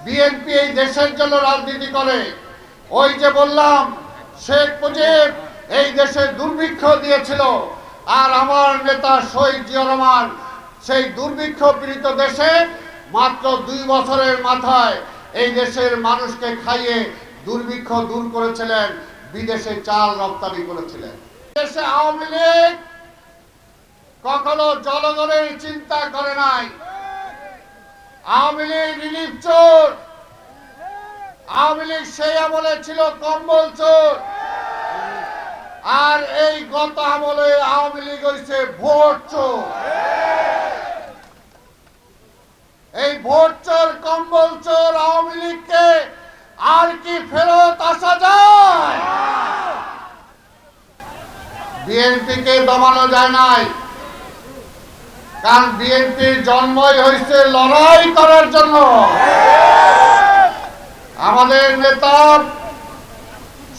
BNP এই দেশের জন্য রাজনীতি করে। ওই যে বললাম শেখ মুজিব এই দেশে দুর্ভিক্ষ দিয়েছিল, আর আমার নেতা শহীদ জিয়া রহমান সেই দুর্ভিক্ষ পীড়িত দেশে মাত্র 2 বছরের মাথায় এই দেশের মানুষকে খাইয়ে দুর্ভিক্ষ দূর করেছিলেন, বিদেশে চাল রপ্তানি করেছিলেন। দেশে আওয়ামী লীগ কখনো জনগণের চিন্তা করে নাই। আওয়ামী লীগ রিলিফ চোর, আওয়ামী লীগ সেই আমলে ছিল কম্বল চোর, আর এই গত আমলে আওয়ামী লীগ হয়েছে ভোট চোর। এই ভোট চোর কম্বল চোর আওয়ামী লীগকে আর কি ফেরত আসা যায়? বিএনপিকে দমানো যায় নাই, কারণ বিএনপির জন্মই হয়েছে লড়াই করার জন্য। আমাদের নেতা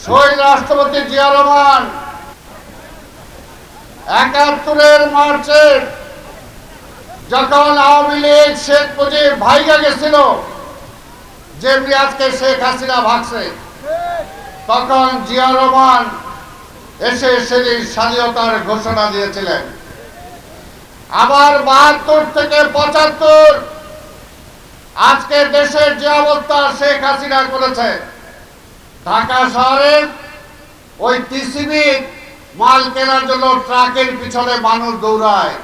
শহীদ রাষ্ট্রপতি জিয়া রহমান ৭১-এর মার্চে যখন আওয়ামী লীগ শেখ মুজিব ভাইগা গেছিল, যেমনি আজকে শেখ হাসিনা ভাগছে, তখন জিয়া রহমান এসে সেদিন স্বাধীনতার ঘোষণা দিয়েছিলেন। আবার ৭২ থেকে ৭৫ আজকে দেশের যে অবস্থা শেখ হাসিনা করেছে, ঢাকা শহরে ওই টিসিবি মাল কেনার জন্য ট্রাকের পিছনে মানুষ দৌড়ায়।